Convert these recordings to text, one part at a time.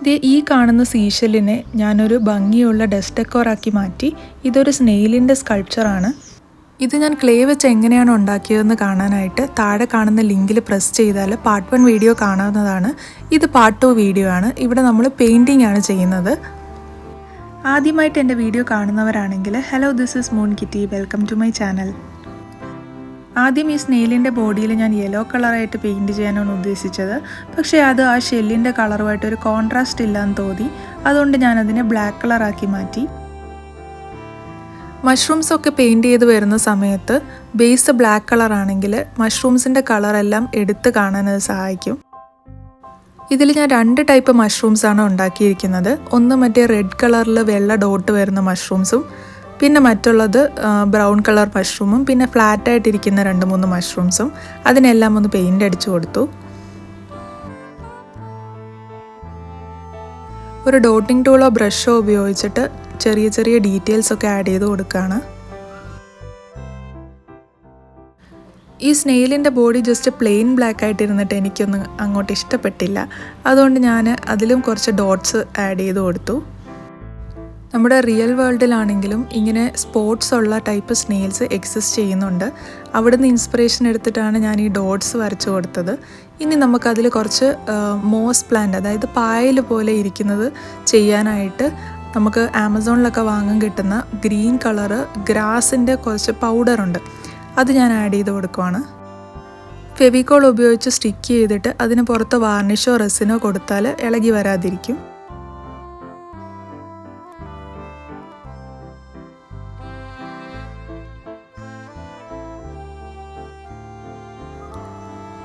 ഈ കാണുന്ന സീഷെല്ലിനെ ഞാനൊരു ഭംഗിയുള്ള ഡസ്റ്റ് ഡെക്കോറാക്കി മാറ്റി. ഇതൊരു സ്നെയിലിൻ്റെ സ്കൾപ്ചറാണ്. ഇത് ഞാൻ ക്ലേ വെച്ച് എങ്ങനെയാണ് ഉണ്ടാക്കിയതെന്ന് കാണാനായിട്ട് താഴെ കാണുന്ന ലിങ്കിൽ പ്രസ് ചെയ്താൽ പാർട്ട് 1 വീഡിയോ കാണാവുന്നതാണ്. ഇത് പാർട്ട് 2 വീഡിയോ ആണ്. ഇവിടെ നമ്മൾ പെയിൻറ്റിംഗ് ആണ് ചെയ്യുന്നത്. ആദ്യമായിട്ട് എൻ്റെ വീഡിയോ കാണുന്നവരാണെങ്കിൽ hello, this is Moon Kitty, welcome to my channel. ആദ്യം ഈ സ്നെയിലിൻ്റെ ബോഡിയിൽ ഞാൻ യെല്ലോ കളറായിട്ട് പെയിൻറ്റ് ചെയ്യാനാണ് ഉദ്ദേശിച്ചത്. പക്ഷേ അത് ആ ഷെല്ലിൻ്റെ കളറുമായിട്ടൊരു കോൺട്രാസ്റ്റ് ഇല്ലാന്ന് തോന്നി. അതുകൊണ്ട് ഞാനതിനെ ബ്ലാക്ക് കളറാക്കി മാറ്റി. മഷ്റൂംസൊക്കെ പെയിൻറ്റ് ചെയ്ത് വരുന്ന സമയത്ത് ബേസ് ബ്ലാക്ക് കളറാണെങ്കിൽ മഷ്റൂംസിൻ്റെ കളറെല്ലാം എടുത്ത് കാണാനത് സഹായിക്കും. ഇതിൽ ഞാൻ 2 ടൈപ്പ് മഷ്റൂംസാണ് ഉണ്ടാക്കിയിരിക്കുന്നത്. ഒന്ന് മറ്റേ റെഡ് കളറിൽ വെള്ള ഡോട്ട് വരുന്ന മഷ്റൂംസും, പിന്നെ മറ്റുള്ളത് ബ്രൗൺ കളർ മഷ്റൂമും, പിന്നെ ഫ്ലാറ്റായിട്ടിരിക്കുന്ന 2-3 മഷ്റൂംസും. അതിനെല്ലാം ഒന്ന് പെയിൻ്റ് അടിച്ചു കൊടുത്തു. ഒരു ഡോട്ടിംഗ് ടൂളോ ബ്രഷോ ഉപയോഗിച്ചിട്ട് ചെറിയ ചെറിയ ഡീറ്റെയിൽസൊക്കെ ആഡ് ചെയ്ത് കൊടുക്കുകയാണ്. ഈ സ്നെയിലിൻ്റെ ബോഡി ജസ്റ്റ് പ്ലെയിൻ ബ്ലാക്ക് ആയിട്ടിരുന്നിട്ട് എനിക്കൊന്നും അങ്ങോട്ട് ഇഷ്ടപ്പെട്ടില്ല. അതുകൊണ്ട് ഞാൻ അതിലും കുറച്ച് ഡോട്ട്സ് ആഡ് ചെയ്ത് കൊടുത്തു. നമ്മുടെ റിയൽ വേൾഡിലാണെങ്കിലും ഇങ്ങനെ സ്പോട്ട്സ് ഉള്ള ടൈപ്പ് സ്നെയിൽസ് എക്സിസ്റ്റ് ചെയ്യുന്നുണ്ട്. അവിടുന്ന് ഇൻസ്പിറേഷൻ എടുത്തിട്ടാണ് ഞാൻ ഈ ഡോട്ട്സ് വരച്ചു കൊടുത്തത്. ഇനി നമുക്കതിൽ കുറച്ച് മോസ് പ്ലാന്റ്, അതായത് പായൽ പോലെ ഇരിക്കുന്നത് ചെയ്യാനായിട്ട് നമുക്ക് ആമസോണിലൊക്കെ വാങ്ങാൻ കിട്ടുന്ന ഗ്രീൻ കളറ് ഗ്രാസിൻ്റെ കുറച്ച് പൗഡറുണ്ട്. അത് ഞാൻ ആഡ് ചെയ്ത് കൊടുക്കുവാണ്. ഫെവിക്കോൾ ഉപയോഗിച്ച് സ്റ്റിക്ക് ചെയ്തിട്ട് അതിന് പുറത്ത് വാർണിഷോ റെസിനോ കൊടുത്താൽ ഇളകി വരാതിരിക്കും.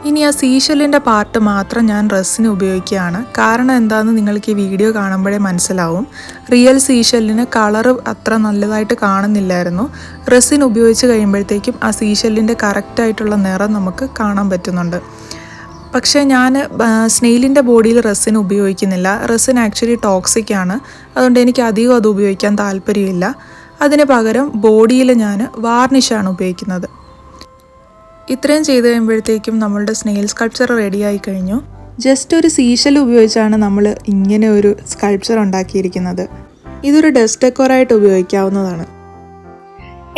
ഇനി ആ സീഷെല്ലിൻ്റെ പാർട്ട് മാത്രം ഞാൻ റെസിന് ഉപയോഗിക്കുകയാണ്. കാരണം എന്താണെന്ന് നിങ്ങൾക്ക് ഈ വീഡിയോ കാണുമ്പോഴേ മനസ്സിലാവും. റിയൽ സീഷെല്ലിന് കളറ് അത്ര നല്ലതായിട്ട് കാണുന്നില്ലായിരുന്നു. റെസിൻ ഉപയോഗിച്ച് കഴിയുമ്പോഴത്തേക്കും ആ സീഷെല്ലിൻ്റെ കറക്റ്റായിട്ടുള്ള നിറം നമുക്ക് കാണാൻ പറ്റുന്നുണ്ട്. പക്ഷേ ഞാൻ സ്നെയിലിൻ്റെ ബോഡിയിൽ റെസിൻ ഉപയോഗിക്കുന്നില്ല. റെസിൻ ആക്ച്വലി ടോക്സിക് ആണ്. അതുകൊണ്ട് എനിക്ക് അധികം അത് ഉപയോഗിക്കാൻ താല്പര്യമില്ല. അതിന് പകരം ബോഡിയിൽ ഞാൻ വാർണിഷാണ് ഉപയോഗിക്കുന്നത്. ഇത്രയും ചെയ്ത് കഴിയുമ്പോഴത്തേക്കും നമ്മളുടെ സ്നെയിൽ സ്കൾപ്ചർ റെഡിയായി കഴിഞ്ഞു. ജസ്റ്റ് ഒരു സീഷെൽ ഉപയോഗിച്ചാണ് നമ്മൾ ഇങ്ങനെ ഒരു സ്കൾപ്ചർ ഉണ്ടാക്കിയിരിക്കുന്നത്. ഇതൊരു ഡസ്റ്റ് ഡെക്കോറായിട്ട് ഉപയോഗിക്കാവുന്നതാണ്.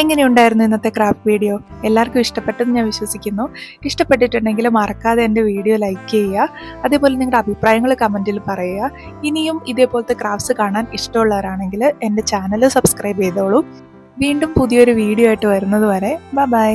എങ്ങനെയുണ്ടായിരുന്നു ഇന്നത്തെ ക്രാഫ്റ്റ് വീഡിയോ? എല്ലാവർക്കും ഇഷ്ടപ്പെട്ടെന്ന് ഞാൻ വിശ്വസിക്കുന്നു. ഇഷ്ടപ്പെട്ടിട്ടുണ്ടെങ്കിൽ മറക്കാതെ എൻ്റെ വീഡിയോ ലൈക്ക് ചെയ്യുക. അതേപോലെ നിങ്ങളുടെ അഭിപ്രായങ്ങൾ കമൻറ്റിൽ പറയുക. ഇനിയും ഇതേപോലത്തെ ക്രാഫ്റ്റ്സ് കാണാൻ ഇഷ്ടമുള്ളവരാണെങ്കിൽ എൻ്റെ ചാനൽ സബ്സ്ക്രൈബ് ചെയ്തോളൂ. വീണ്ടും പുതിയൊരു വീഡിയോ ആയിട്ട് വരുന്നത് വരെ ബൈ.